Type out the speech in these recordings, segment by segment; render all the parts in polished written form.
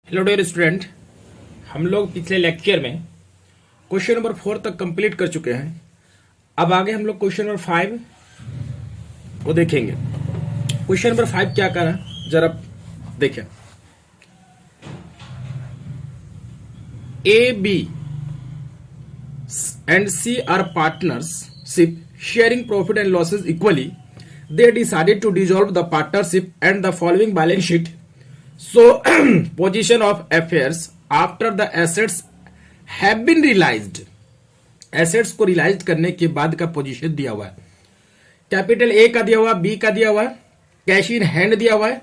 Hello dear student, हम लोग पिछले लेक्चर में क्वेश्चन नंबर 4 तक कंप्लीट कर चुके हैं। अब आगे हम लोग क्वेश्चन नंबर 5 को देखेंगे। क्वेश्चन नंबर 5 क्या कर रहा है जरा देखें। A B and C are partnership sharing profit and losses equally. They decided to dissolve the partnership and the following balance sheet. So, position of affairs after the assets have been realized. Assets को relies करने के बाद का position दिया हुआ है। Capital A का दिया हुआ है, बी का दिया हुआ है, कैश इन हैंड दिया हुआ है,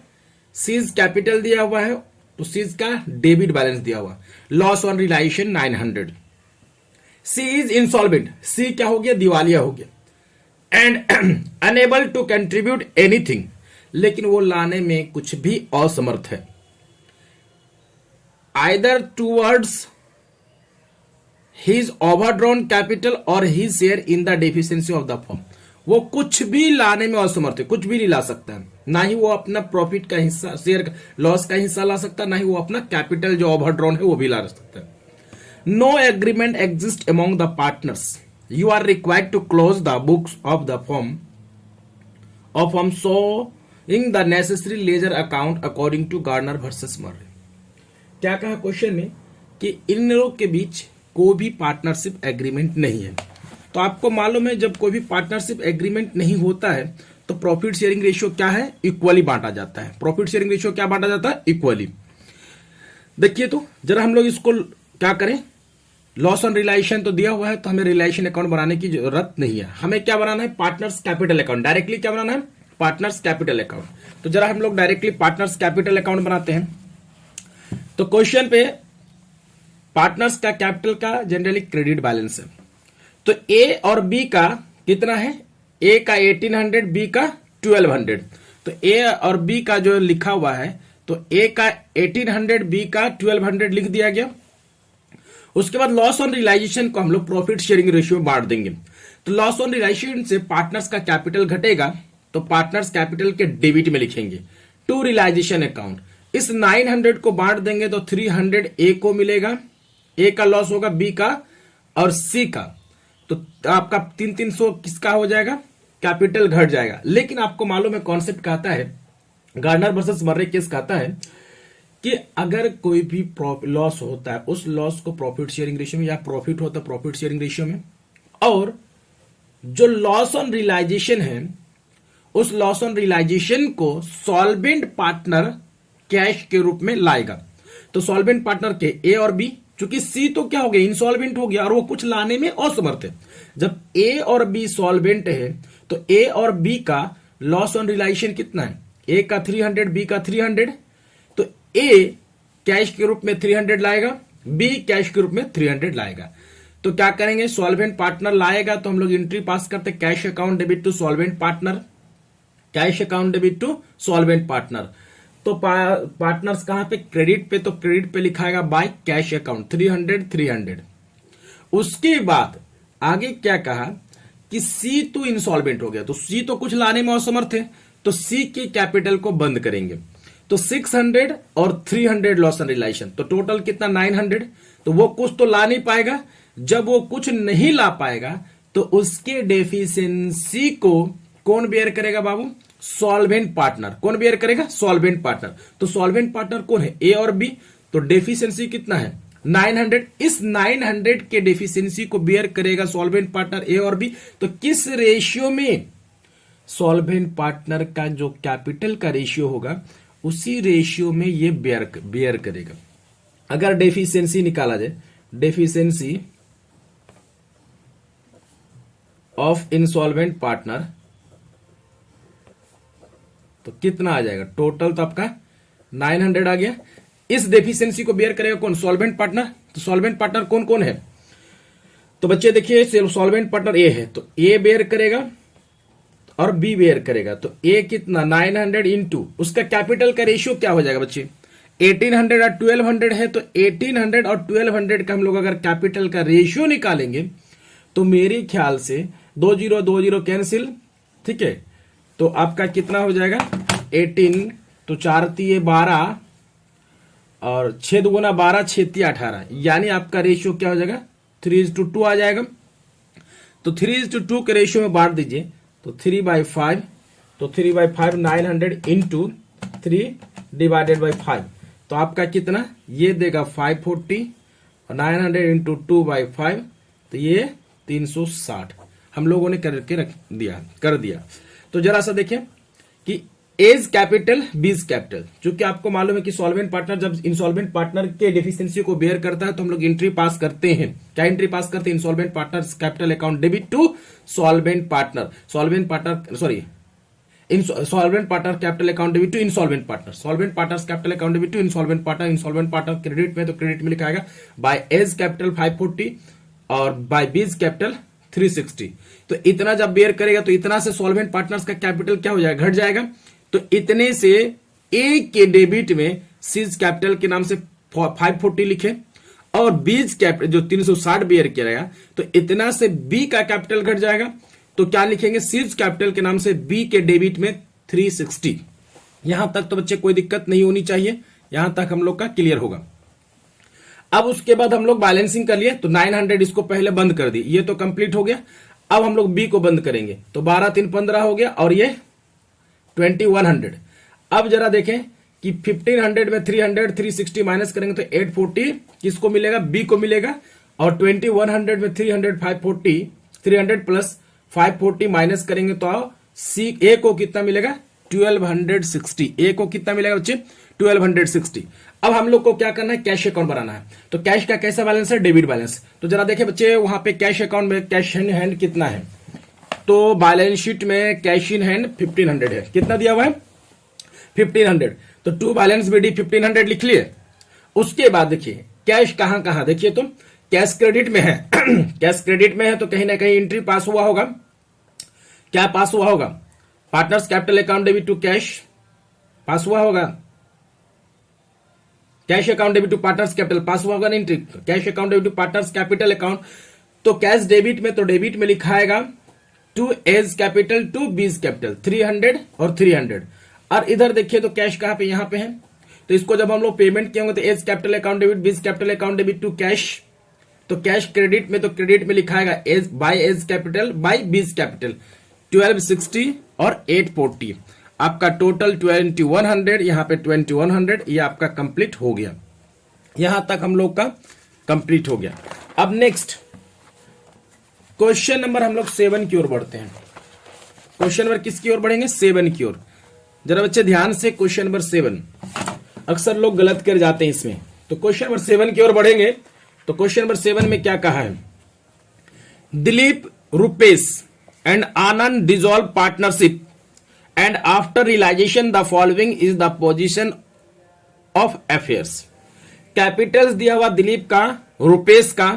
सीज कैपिटल दिया हुआ है, तो सीज का डेबिट बैलेंस दिया हुआ है। Loss on realization 900। She is insolvent, she क्या हो गया, दिवालिया हो गया। And unable to contribute anything, लेकिन वो लाने में कुछ भी असमर्थ है। Either towards his overdrawn capital और his share in the deficiency of the firm, वो कुछ भी लाने में असमर्थ है, कुछ भी नहीं ला सकता है। ना ही वो अपना प्रॉफिट का हिस्सा, शेयर लॉस का हिस्सा ला सकता है, ना ही वो अपना कैपिटल जो ओवरड्रॉन है वो भी ला सकता है। No agreement exist among the partners. You are required to close the books of the firm showing the necessary ledger account according to Gardner versus Murray। क्या कहा क्वेश्चन में कि इन लोग के बीच कोई भी पार्टनरशिप एग्रीमेंट नहीं है। तो आपको मालूम है जब कोई भी पार्टनरशिप एग्रीमेंट नहीं होता है तो प्रॉफिट शेयरिंग रेशियो क्या है, इक्वली बांटा जाता है। प्रॉफिट शेयरिंग रेशियो क्या बांटा जाता है, इक्वली। देखिए तो जरा हम लोग इसको क्या करें, लॉस ऑन रिलाइजेशन तो दिया हुआ है तो हमें रिलाइजेशन अकाउंट बनाने की जरूरत नहीं है। हमें क्या बनाना है, पार्टनर्स कैपिटल अकाउंट। डायरेक्टली क्या बनाना है, पार्टनर्स कैपिटल अकाउंट। तो जरा हम लोग डायरेक्टली पार्टनर्स कैपिटल अकाउंट बनाते हैं। तो क्वेश्चन पे पार्टनर्स का कैपिटल का जनरली क्रेडिट बैलेंस है। तो ए और बी का कितना है, ए का 1800, बी का 1200। तो ए और बी का जो लिखा हुआ है तो ए का 1800, बी का 1200 लिख दिया गया। उसके बाद लॉस ऑन रियलाइजेशन को हम लोग प्रॉफिट शेयरिंग रेशियो में बांट देंगे। तो लॉस ऑन रियलाइजेशन से पार्टनर्स का कैपिटल घटेगा तो पार्टनर्स कैपिटल के डेबिट में लिखेंगे टू रियलाइजेशन अकाउंट। इस 900 को बांट देंगे तो 300 ए को मिलेगा, ए का लॉस होगा, बी का और सी का। तो आपका 300 किसका हो जाएगा, कैपिटल घट जाएगा। लेकिन आपको मालूम है कॉन्सेप्ट कहता है, गार्डनर वर्सेस मर्रे केस कहता है कि अगर कोई भी लॉस होता है उस लॉस को प्रॉफिट शेयरिंग रेशियो में, या प्रॉफिट होता है प्रॉफिट शेयरिंग रेशियो में, और जो लॉस ऑन रियलाइजेशन है उस लॉस ऑन रियलाइजेशन को सॉल्वेंट पार्टनर कैश के रूप में लाएगा। तो सॉल्वेंट पार्टनर के ए और बी, चूंकि सी तो क्या हो गया, इंसॉल्वेंट हो गया और वो कुछ लाने में असमर्थ है। जब ए और बी सॉल्वेंट है तो ए और बी का लॉस ऑन रियलाइजेशन कितना है, ए का 300, बी का 300। तो ए कैश के रूप में 300 लाएगा, बी कैश के रूप में 300 लाएगा। तो क्या करेंगे, सॉल्वेंट पार्टनर लाएगा तो हम लोग एंट्री पास करते हैं, cash account debit to solvent partner, cash account debit to solvent partner. तो पार्टनर्स कहां पे, क्रेडिट पे, तो क्रेडिट पे लिखाएगा बाय कैश अकाउंट 300। उसके बाद आगे क्या कहा कि सी तो इंसॉल्वेंट हो गया, तो सी तो कुछ लाने में असमर्थ है, तो सी के कैपिटल को बंद करेंगे। तो 600 और 300 लॉस ऑन रियलाइजेशन, तो टोटल कितना 900। तो वो कुछ तो ला नहीं पाएगा। जब वो कुछ नहीं ला पाएगा तो उसके डेफिशिएंसी को कौन बेयर करेगा बाबू, सॉल्वेंट पार्टनर। कौन बेयर करेगा, सॉल्वेंट पार्टनर। तो सॉल्वेंट पार्टनर कौन है, ए और बी। तो डेफिशिएंसी कितना है 900। इस 900 के डेफिशिएंसी को बेयर करेगा सॉल्वेंट पार्टनर ए और बी। तो किस रेशियो में, सॉल्वेंट पार्टनर का जो कैपिटल का रेशियो होगा उसी रेशियो में ये बेयर करेगा। अगर डेफिशिएंसी निकाला जाए, डेफिशिएंसी ऑफ इंसॉल्वेंट पार्टनर, तो कितना आ जाएगा, टोटल तो आपका 900 आ गया। इस डेफिशिएंसी को बेयर करेगा कौन, सॉल्वेंट पार्टनर। तो सॉल्वेंट पार्टनर कौन कौन है, तो बच्चे देखिए सॉल्वेंट पार्टनर ए है तो ए बेयर करेगा और बी बेयर करेगा। तो ए कितना 900 इंटू उसका कैपिटल का रेशियो क्या हो जाएगा बच्चे, 1800 और 1200 है। तो 1800 और 1200 का हम लोग अगर कैपिटल का रेशियो निकालेंगे तो मेरे ख्याल से 20 कैंसिल, ठीक है। तो आपका कितना हो जाएगा 18, तो 4 × 3 = 12 और 6 दुगुना 12, 6 तिया 18, यानी आपका रेशियो क्या हो जाएगा 3:2 आ जाएगा। तो 3:2 के रेशियो में बांट दीजिए तो 3/5, तो 3/5 900 इंटू 3 डिवाइडेड बाई 5, तो आपका कितना ये देगा 540 और 900 इंटू 2/5, तो ये 360 हम लोगों ने करके कर दिया। तो जरा सा देखिए कि एज कैपिटल बीज कैपिटल, चूंकि आपको मालूम है कि सॉल्वेंट पार्टनर जब इंसॉल्वेंट पार्टनर के डेफिशिएंसी को बेयर करता है तो हम लोग एंट्री पास करते हैं। क्या एंट्री पास करते हैं? Insolvent partner capital account debit to solvent partner, solvent partner capital account debit to insolvent partner, solvent partners capital account debit to insolvent partner, insolvent partner credit में तो credit में लिखाएगा bye A's capital 540 और bye B's capital 360। तो इतना जब bear करेगा तो इतना से सॉल्वेंट पार्टनर्स का कैपिटल क्या हो जाएगा, घट जाएगा। तो इतने से ए के डेबिट में सीज कैपिटल के नाम से 540 लिखे और बीज कैपिटल जो 360 बेयर किया गया, तो इतना से बी का कैपिटल घट जाएगा। तो क्या लिखेंगे? सीज कैपिटल के नाम से बी के डेबिट में 360। यहां तक तो बच्चे कोई दिक्कत नहीं होनी चाहिए, यहां तक हम लोग का क्लियर होगा। अब उसके बाद हम लोग बैलेंसिंग कर लिए, तो 900 इसको पहले बंद कर दी, ये तो कंप्लीट हो गया। अब हम लोग बी को बंद करेंगे, तो 12 3 15 हो गया और ये 2100। अब जरा देखें कि 1500 में 300 360 माइनस करेंगे तो 840 किसको मिलेगा? बी को मिलेगा। और 2100 में 300 540, 300 प्लस 540 माइनस करेंगे तो सी ए को कितना मिलेगा? 1260। ए को कितना मिलेगा बच्चे? 1260। अब हम लोग को क्या करना है? कैश अकाउंट बनाना है। तो कैश का कैसा बैलेंस है? Debit balance. तो जरा देखें बच्चे वहां पे कैश अकाउंट में कैश इन हैंड कितना है? तो बैलेंस शीट में कैश इन हैंड 1500 है। कितना दिया हुआ है? 1500। तो टू बैलेंस बीडी 1500 लिख लिए। उसके बाद देखिए कैश कहां कहां, देखिए तो कैश क्रेडिट में है कैश क्रेडिट में है तो कहीं ना कहीं एंट्री पास हुआ होगा। क्या पास हुआ होगा? Partners capital account debit to cash pass हुआ होगा। Cash account debit to partners capital pass हुआ होगा ना entry. Cash account debit to partners capital account, तो कैश डेबिट में तो डेबिट में लिखा आएगा to A's capital to B's capital 300 और 300। और इधर देखिए तो कैश कहां पे? यहां पे है। तो इसको जब हम लोग पेमेंट किए होंगे तो A's capital account debit B's capital account debit to cash, तो कैश क्रेडिट में तो क्रेडिट में लिखाएगा A's by A's capital by B's capital 1260 और 840। आपका टोटल 2100, यहां पे 2100, ये आपका कंप्लीट हो गया। यहां तक हम लोग का कंप्लीट हो गया। अब नेक्स्ट क्वेश्चन नंबर हम लोग 7 की ओर बढ़ते हैं। क्वेश्चन नंबर किसकी ओर बढ़ेंगे? 7 की ओर। जरा बच्चे ध्यान से क्वेश्चन नंबर 7, अक्सर लोग गलत कर जाते हैं इसमें। तो क्वेश्चन नंबर 7 की ओर बढ़ेंगे। तो क्वेश्चन नंबर 7 में क्या कहा है? Dilip, Rupesh and Anand dissolve partnership and after realisation the following is the position of affairs. Capitals दिया हुआ दिलीप का, रुपेश का,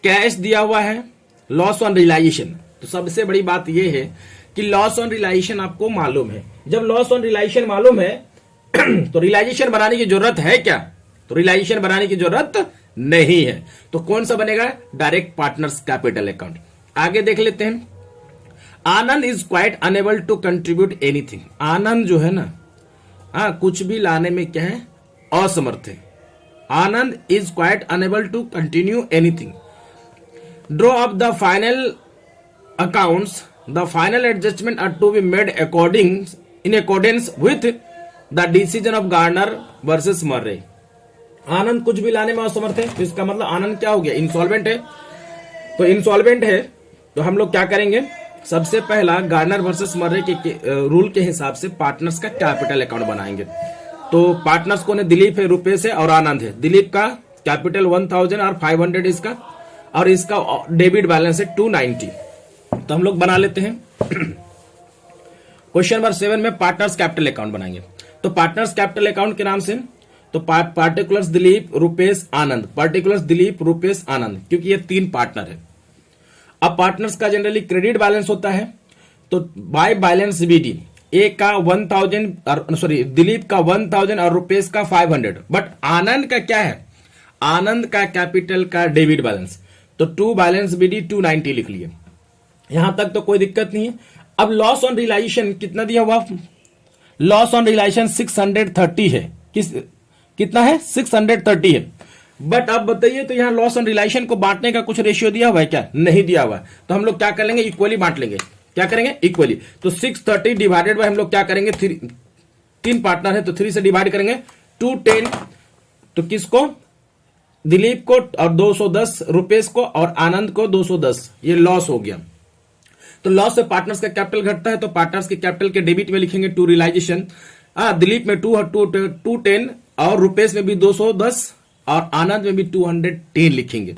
कैश दिया हुआ है, लॉस ऑन रियलाइजेशन। तो सबसे बड़ी बात यह है कि लॉस ऑन रियलाइजेशन आपको मालूम है। जब लॉस ऑन रियलाइजेशन मालूम है तो रियलाइजेशन बनाने की जरूरत है क्या? तो रियलाइजेशन बनाने की जरूरत नहीं है। तो कौन सा बनेगा? Direct partners capital account. आगे देख लेते हैं। Anand is quite unable to contribute anything. Anand जो है ना, कुछ भी लाने में क्या है? असमर्थ है। Anand is quite unable to continue anything. Draw up the final accounts, the final adjustment are to be made in accordance with the decision of Garner versus Murray. Anand कुछ भी लाने में असमर्थ है, तो इसका मतलब आनंद क्या हो गया? इंसॉल्वेंट है। तो इंसॉल्वेंट है तो हम लोग क्या करेंगे? सबसे पहला गार्नर वर्सेस मर्रे के रूल के हिसाब से पार्टनर्स का कैपिटल अकाउंट बनाएंगे। तो पार्टनर्स कौन है? दिलीप है, रुपेश है और आनंद है। दिलीप का कैपिटल 1000 और 500 इसका, और इसका डेबिट बैलेंस है 290। तो हम लोग बना लेते हैं। क्वेश्चन नंबर 7 में पार्टनर्स कैपिटल अकाउंट बनाएंगे। तो पार्टनर्स कैपिटल अकाउंट के नाम से तो पार्टिकुलर्स दिलीप, रुपेश, आनंद, पार्टिकुलर्स दिलीप, रुपेश, आनंद, क्योंकि ये 3 पार्टनर है। अब पार्टनर्स का जनरली क्रेडिट बैलेंस होता है, तो बाय बैलेंस बीडी ए का 1000 दिलीप का 1000 और रुपेश का 500। बट आनंद का क्या है? आनंद का कैपिटल का डेबिट बैलेंस, तो टू बैलेंस बीडी 290 लिख लिए। यहां तक तो कोई दिक्कत नहीं है। अब लॉस ऑन रियलाइजेशन कितना दिया हुआ? लॉस ऑन रियलाइजेशन 630 है। कितना है 630 है। बट अब बताइए तो यहाँ लॉस ऑन रिलायशन को बांटने का कुछ रेशियो दिया हुआ है क्या? नहीं दिया हुआ है। तो हम लोग क्या कर लेंगे? इक्वली बांट लेंगे। क्या करेंगे? इक्वली। तो 630 डिवाइडेड बाय हम लोग क्या करेंगे? 3 पार्टनर है तो 3 से डिवाइड करेंगे 210। तो किसको? दिलीप को और 210 रुपेश को और आनंद को 210। ये लॉस हो गया। तो लॉस से पार्टनर्स का कैपिटल घटता है तो पार्टनर्स के कैपिटल के डेबिट में लिखेंगे टू रियलाइजेशन। दिलीप में 210 और रुपेश में भी 210 और आनंद में भी 210 लिखेंगे।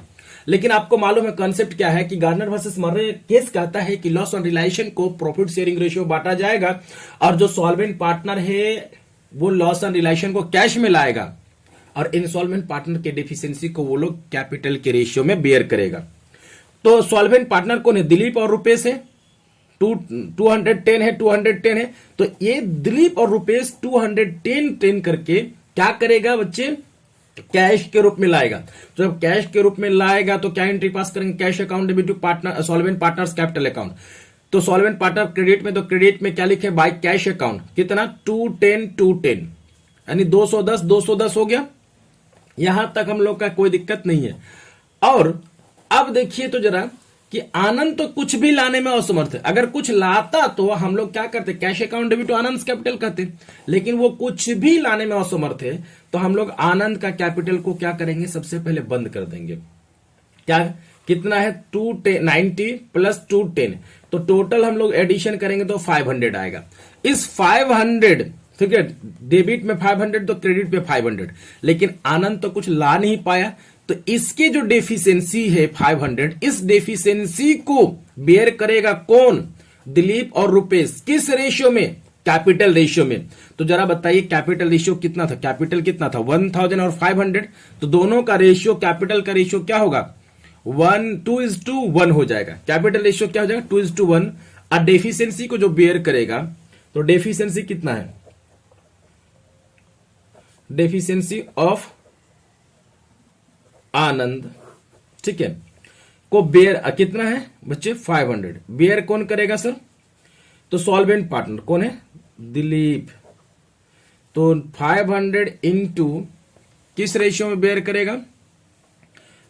लेकिन आपको मालूम है कॉन्सेप्ट क्या है कि गार्नर वर्सेस मर्रे केस कहता है कि लॉस ऑन रिलायशन को प्रॉफिट शेयरिंग रेशियो बांटा जाएगा और जो सॉल्वेंट पार्टनर है वो लॉस ऑन रिलायशन को कैश में लाएगा और इंसॉल्वेंट पार्टनर के डेफिशिएंसी को वो लोग कैपिटल के रेशियो में बेयर करेगा। तो सॉल्वेंट पार्टनर कौन है? दिलीप और रुपेश है। 210 है। तो ये दिलीप और रुपेश 210 करके क्या करेगा बच्चे? कैश के रूप में लाएगा। तो जब कैश के रूप में लाएगा तो क्या एंट्री पास करेंगे? Cash account debit to partner solvent partners capital account. तो सॉल्वेंट पार्टनर क्रेडिट में तो क्रेडिट में क्या लिखे? By cash account. कितना? 210 यानी 210 हो गया। यहां तक हम लोग का कोई दिक्कत नहीं है। और अब देखिए तो जरा कि आनंद तो कुछ भी लाने में असमर्थ है। अगर कुछ लाता तो हम लोग क्या करते? Cash account debit to Anand capital कहते। लेकिन वो कुछ भी लाने में असमर्थ है तो हम लोग आनंद का कैपिटल को क्या करेंगे? सबसे पहले बंद कर देंगे। क्या कितना है? 290 प्लस 210। तो टोटल हम लोग एडिशन करेंगे तो 500 आएगा। इस 500 ठीक है, डेबिट में 500 तो क्रेडिट पे 500। लेकिन आनंद तो कुछ ला नहीं पाया तो इसके जो डेफिशिएंसी है 500, इस डेफिशिएंसी को बेयर करेगा कौन? दिलीप और रुपेश। किस रेशियो में? कैपिटल रेशियो में। तो जरा बताइए कैपिटल रेशियो कितना था? कैपिटल कितना था? 1000 और 500। तो दोनों का रेशियो, कैपिटल का रेशियो क्या होगा? 2:1 हो जाएगा। कैपिटल रेशियो क्या हो जाएगा? 2:1। और डेफिशिएंसी को जो बेयर करेगा तो डेफिशिएंसी कितना है? डेफिशिएंसी ऑफ आनंद, ठीक है, को बेयर कितना है बच्चे? 500। बेयर कौन करेगा सर? तो सॉल्वेंट पार्टनर कौन है? दिलीप। तो 500 इंटू किस रेशियो में बेयर करेगा?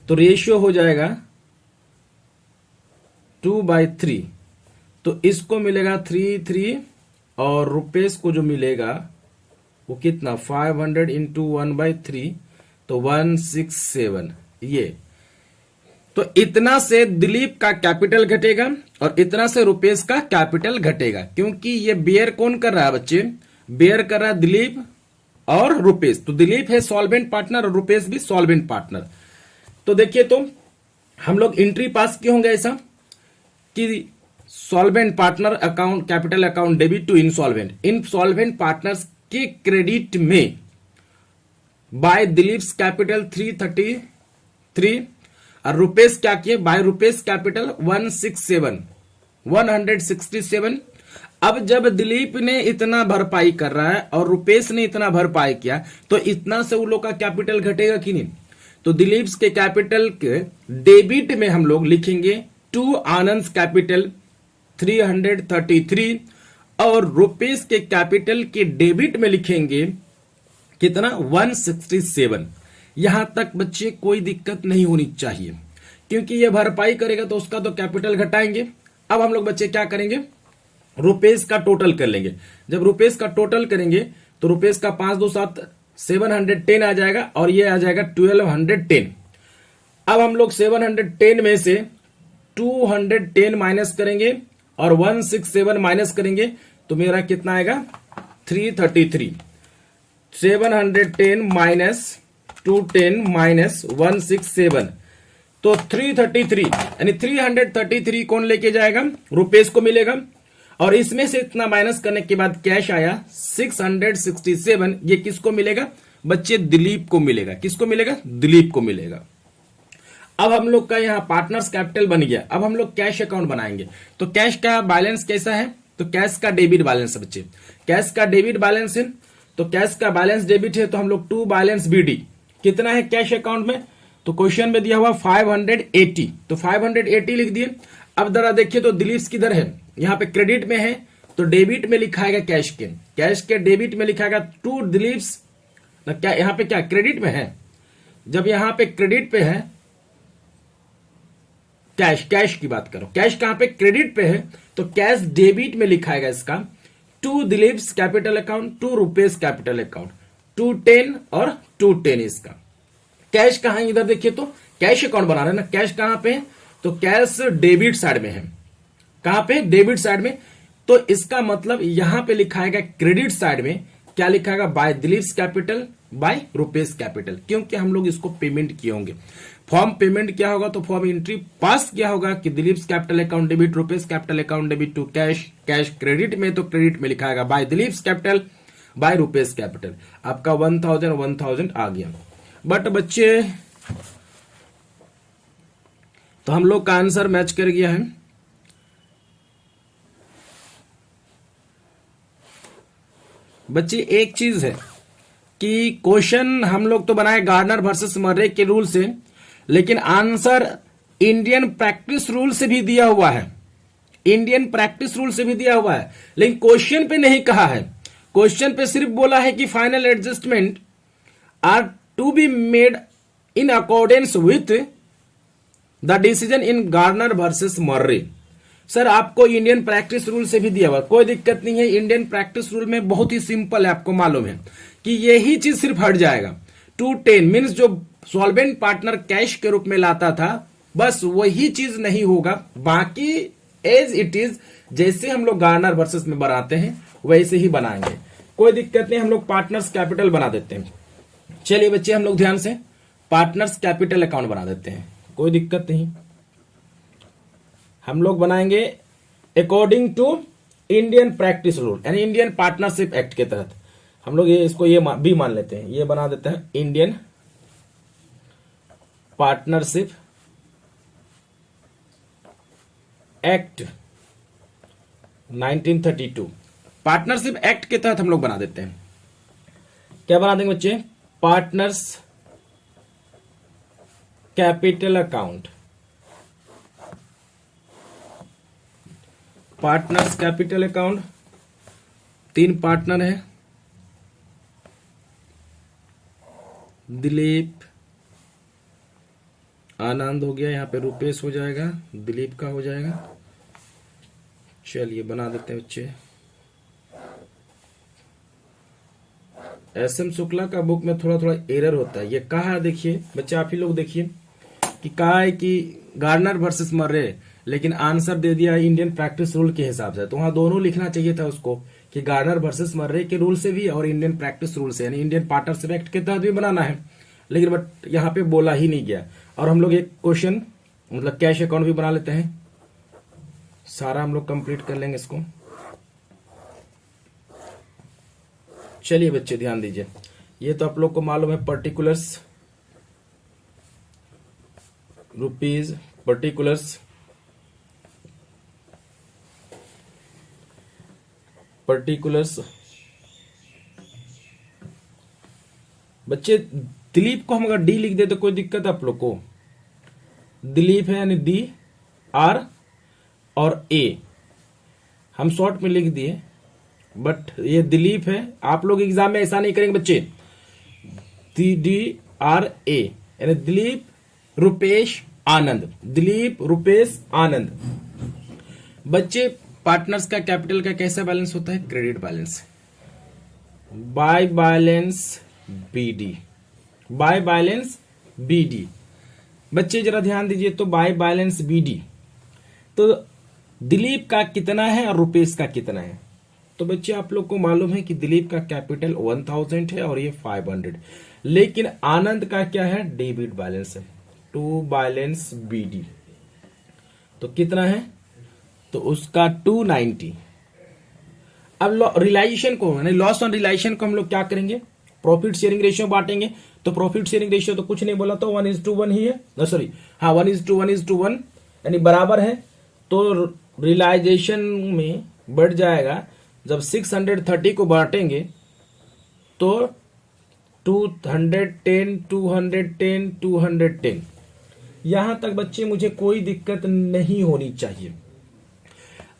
तो रेशियो हो जाएगा 2/3। तो इसको मिलेगा 3 और रुपेश को जो मिलेगा वो कितना? 500 इंटू 1/3 तो 167। ये तो इतना से दिलीप का कैपिटल घटेगा और इतना से रुपेश का कैपिटल घटेगा। क्योंकि ये बेयर कौन कर रहा है बच्चे? बेयर कर रहा है दिलीप और रुपेश। तो दिलीप है सॉल्वेंट पार्टनर और रुपेश भी सॉल्वेंट पार्टनर। तो देखिए तो हम लोग एंट्री पास किए होंगे ऐसा कि solvent partner account capital account debit to insolvent partners के क्रेडिट में बाय दिलीप्स कैपिटल 333 और रुपेश क्या किए? By Rupesh capital 167। अब जब दिलीप ने इतना भरपाई कर रहा है और रुपेश ने इतना भरपाई किया तो इतना से उन लोग का कैपिटल घटेगा कि नहीं? तो दिलीप के कैपिटल के डेबिट में हम लोग लिखेंगे टू आनंद कैपिटल 333 और रुपेश के कैपिटल के डेबिट में लिखेंगे कितना? 167। यहां तक बच्चे कोई दिक्कत नहीं होनी चाहिए क्योंकि ये भरपाई करेगा तो उसका तो कैपिटल घटाएंगे। अब हम लोग बच्चे क्या करेंगे? रुपेश का टोटल कर लेंगे। जब रुपेश का टोटल करेंगे तो रुपेश का 5 2 7 710 आ जाएगा और ये आ जाएगा 1210। अब हम लोग 710 में से 210 माइनस करेंगे और 167 माइनस करेंगे तो मेरा कितना आएगा? 333। 710 माइनस 210 माइनस 167 तो 333 यानी 333 कौन लेके जाएगा? रुपेश को मिलेगा। और इसमें से इतना माइनस करने के बाद कैश आया 667। ये किसको मिलेगा बच्चे? दिलीप को मिलेगा। किसको मिलेगा? दिलीप को मिलेगा। अब हम लोग का यहाँ पार्टनर्स कैपिटल बन गया। अब हम लोग कैश अकाउंट बनाएंगे। तो कैश का बैलेंस कैसा है? तो कैश का डेबिट बैलेंस है बच्चे। कैश का डेबिट बैलेंस है तो कैश का बैलेंस डेबिट है तो हम लोग टू बैलेंस बीडी कितना है कैश अकाउंट में? तो क्वेश्चन में दिया हुआ 580 तो 580 लिख दिए। अब जरा देखिए तो दिलीप किधर है? यहाँ पे क्रेडिट में है तो डेबिट में लिखाएगा कैश के डेबिट में लिखाएगा टू दिलीप्स ना, क्या यहां पे क्या क्रेडिट में है? जब यहां पे क्रेडिट पे है, कैश की बात करो, कैश कहां पे क्रेडिट पे है, तो कैश डेबिट में लिखाएगा इसका, to Dilip's capital account, to Rupesh capital account, 210 और 210 इसका। कैश कहां, इधर देखिए तो कैश अकाउंट बना रहे हैं ना, कैश कहां पे है, तो कैश डेबिट साइड में है। कहां पे? डेबिट साइड में। तो इसका मतलब यहां पे लिखाएगा क्रेडिट साइड में, क्या लिखाएगा? By Dilip's capital by Rupesh capital, क्योंकि हम लोग इसको पेमेंट किए होंगे। फॉर्म पेमेंट क्या होगा, तो फॉर्म एंट्री पास किया होगा कि Dilip's capital account debit, Rupesh capital account debit to cash, cash credit में, तो क्रेडिट में लिखाएगा by Dilip's capital by Rupesh capital. आपका 1000 आ गया। बट बच्चे, तो हम लोग का आंसर मैच कर गया है। बच्चे एक चीज है कि क्वेश्चन हम लोग तो बनाए गार्नर वर्सेस मर्रे के रूल से, लेकिन आंसर इंडियन प्रैक्टिस रूल से भी दिया हुआ है, इंडियन प्रैक्टिस रूल से भी दिया हुआ है, लेकिन क्वेश्चन पे नहीं कहा है। क्वेश्चन पे सिर्फ बोला है कि final adjustment are to be made in accordance with the decision in Garner versus Murray. Sir आपको इंडियन प्रैक्टिस रूल से भी दिया हुआ, कोई दिक्कत नहीं है। इंडियन प्रैक्टिस रूल में बहुत ही सिंपल है, आपको मालूम है कि यही चीज सिर्फ हट जाएगा। 210 मीन्स जो सॉल्वेंट पार्टनर कैश के रूप में लाता था, बस वही चीज नहीं होगा, बाकी एज इट इज जैसे हम लोग गार्नर वर्सेस में बनाते हैं वैसे ही बनाएंगे, कोई दिक्कत नहीं। हम लोग पार्टनर्स कैपिटल बना देते हैं। चलिए बच्चे, हम लोग ध्यान से पार्टनर्स कैपिटल अकाउंट बना देते हैं, कोई दिक्कत नहीं। हम लोग बनाएंगे according to Indian practice rule, यानी इंडियन पार्टनरशिप एक्ट के तहत। हम लोग इसको भी मान लेते हैं, ये बना देते हैं Indian partnership act 1932। Partnership act के तहत हम लोग बना देते हैं। क्या बना देंगे बच्चे? Partners capital account. Partners capital account, 3 partner है, दिलीप, आनंद हो गया, यहां पे रुपेश हो जाएगा, दिलीप का हो जाएगा। चलिए बना देते हैं बच्चे। एसएम शुक्ला का बुक में थोड़ा थोड़ा एरर होता है, ये कहा है, देखिए बच्चे आप ही लोग देखिए कि कहा है कि गार्नर वर्सेस मर्रे, लेकिन आंसर दे दिया इंडियन प्रैक्टिस रूल के हिसाब से। तो वहां दोनों लिखना चाहिए था उसको कि गार्नर वर्सेस मर्रे के रूल से भी और इंडियन प्रैक्टिस रूल से, यानी इंडियन पार्टनरशिप एक्ट के तहत भी बनाना है, लेकिन बट यहां पे बोला ही नहीं गया। और हम लोग एक क्वेश्चन मतलब कैश अकाउंट भी बना लेते हैं, सारा हम लोग कंप्लीट कर लेंगे इसको। चलिए बच्चे ध्यान दीजिए, ये तो आप लोग को मालूम है पर्टिकुलर्स रुपीज, पर्टिकुलर्स बच्चे। दिलीप को हम अगर डी लिख दे तो कोई दिक्कत है आप लोग को? दिलीप है यानी डी, आर और ए हम शॉर्ट में लिख दिए, बट ये दिलीप है। आप लोग एग्जाम में ऐसा नहीं करेंगे बच्चे, डी आर ए यानी दिलीप रुपेश आनंद, दिलीप रुपेश आनंद। बच्चे पार्टनर्स का कैपिटल का कैसा बैलेंस होता है? Credit balance, by balance BD, by balance BD. बच्चे जरा ध्यान दीजिए, तो बाय बैलेंस बीडी, तो दिलीप का कितना है और रुपेश का कितना है? तो बच्चे आप लोग को मालूम है कि दिलीप का कैपिटल 1000 है और ये 500, लेकिन आनंद का क्या है? डेबिट बैलेंस है, टू बैलेंस बीडी, तो कितना है? तो उसका 290। अब रिलाइजेशन को यानी लॉस ऑन रिलाइजेशन को हम लोग क्या करेंगे? प्रॉफिट शेयरिंग रेशियो बांटेंगे। तो प्रॉफिट शेयरिंग रेशियो तो कुछ नहीं बोला, तो 1:1 ही है, सॉरी हाँ 1:1 यानी बराबर है। तो रिलाइजेशन में बढ़ जाएगा, जब 630 को बांटेंगे तो 210 210 210। यहां तक बच्चे मुझे कोई दिक्कत नहीं होनी चाहिए।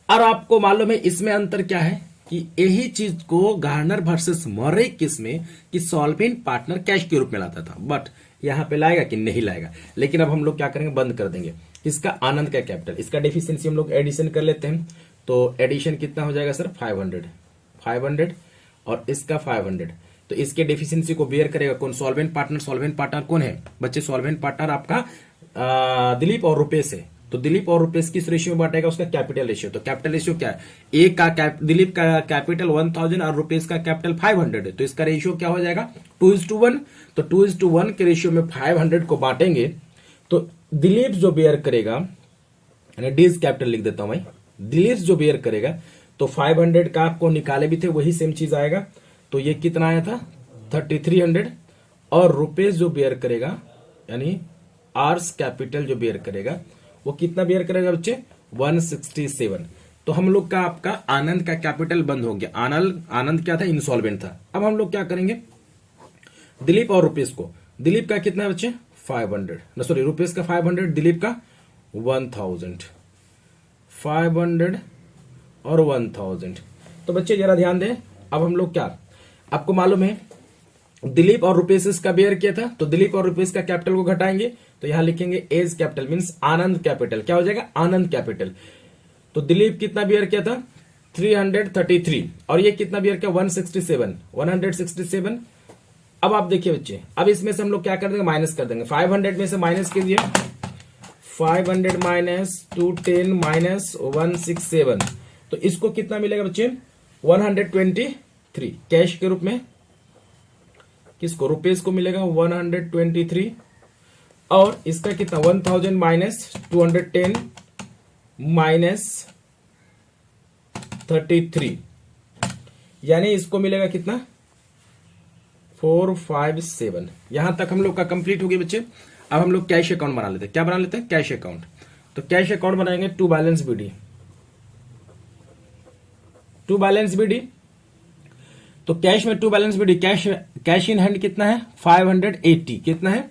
और आपको मालूम है इसमें अंतर क्या है कि यही चीज को गार्नर वर्सेस मर्रे केस में कि सॉल्वेंट पार्टनर कैश के रूप में लाता था, बट यहां पे लाएगा कि नहीं लाएगा। लेकिन अब हम लोग क्या करेंगे, बंद कर देंगे इसका आनंद का कैपिटल, इसका डेफिशिएंसी हम लोग एडिशन कर लेते हैं। तो एडिशन कितना हो जाएगा सर, 500 और इसका 500। तो इसके डेफिशिएंसी को बेयर करेगा कौन, सॉल्वेंट पार्टनर। सॉल्वेंट पार्टनर कौन है बच्चे, सॉल्वेंट पार्टनर आपका दिलीप और रुपेश है। तो दिलीप और रुपेश किस रेशियो में बांटेगा, उसका कैपिटल रेशियो। तो कैपिटल रेशियो क्या है, एक का दिलीप का कैपिटल 1000 और रुपेश का कैपिटल 500 है। तो इसका रेशियो क्या हो जाएगा, 2:1। तो 2:1 के रेशियो में 500 को बांटेंगे तो दिलीप जो बेयर करेगा, डीज कैपिटल लिख देता हूं भाई, दिलीप जो बेयर करेगा तो 500 का आपको निकाले भी थे वही सेम चीज आएगा। तो ये कितना आया था 3300। और रुपेश जो बेयर करेगा यानी आर्स कैपिटल जो बेयर करेगा वो कितना बेयर करेगा बच्चे, 167। तो हम लोग का आपका आनंद का कैपिटल बंद हो गया। आनंद क्या था, इंसॉल्वेंट था। अब हम लोग क्या करेंगे, दिलीप और रुपेश को, दिलीप का कितना है बच्चे 500, सॉरी रुपेश का 500, दिलीप का 1000, 500 और 1000। तो बच्चे जरा ध्यान दें। अब हम लोग क्या, आपको मालूम है दिलीप और रुपेश इसका बेयर किया था, तो दिलीप और रुपेश का कैपिटल को घटाएंगे तो यहां लिखेंगे एज कैपिटल मींस आनंद कैपिटल। क्या हो जाएगा, आनंद कैपिटल। तो दिलीप कितना बेयर किया था 333 और ये कितना बेयर किया 167। अब आप देखिए बच्चे, अब इसमें से हम लोग क्या कर देंगे, माइनस कर देंगे। 500 में से माइनस कीजिए, 500 माइनस 210 माइनस 167। तो इसको कितना मिलेगा बच्चे 123 कैश के रूप में। किसको, रुपेश को मिलेगा 123 और इसका कितना 1000 माइनस 210 माइनस 33 यानी इसको मिलेगा कितना 457। यहां तक हम लोग का कंप्लीट हो गया बच्चे। अब हम लोग कैश अकाउंट बना लेते हैं। क्या बना लेते हैं, कैश अकाउंट। तो कैश अकाउंट बनाएंगे टू बैलेंस बीडी। तो कैश में to balance BD, cash in hand कितना है 580, कितना है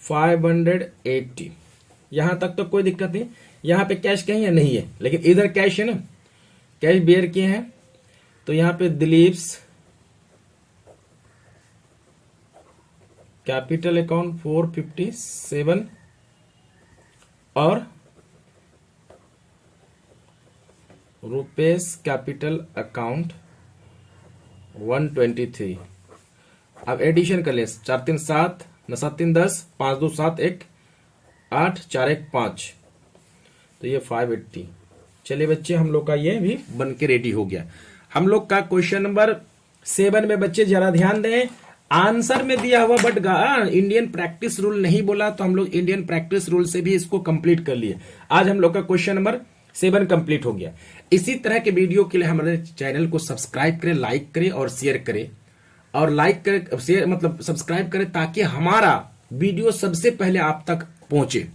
580। यहां तक तो कोई दिक्कत नहीं, यहां पे कैश कहीं है नहीं है, लेकिन इधर कैश है ना, कैश बेयर किए हैं। तो यहां पे दिलीप्स कैपिटल अकाउंट 457 और रुपेश कैपिटल अकाउंट 123। अब एडिशन कर ले, 4 3 7 9 7 3 10 5 2 7 1 8 4 1 5। तो ये 580। चलिए बच्चे हम लोग का ये भी बन के रेडी हो गया। हम लोग का क्वेश्चन नंबर 7 में बच्चे जरा ध्यान दें, आंसर में दिया हुआ बट इंडियन प्रैक्टिस रूल नहीं बोला, तो हम लोग इंडियन प्रैक्टिस रूल से भी इसको कंप्लीट कर लिए। आज हम लोग का क्वेश्चन नंबर 7 कंप्लीट हो गया। इसी तरह के वीडियो के लिए हमारे चैनल को सब्सक्राइब करें, लाइक करें और शेयर करें। और लाइक करें, शेयर मतलब सब्सक्राइब करें ताकि हमारा वीडियो सबसे पहले आप तक पहुंचे।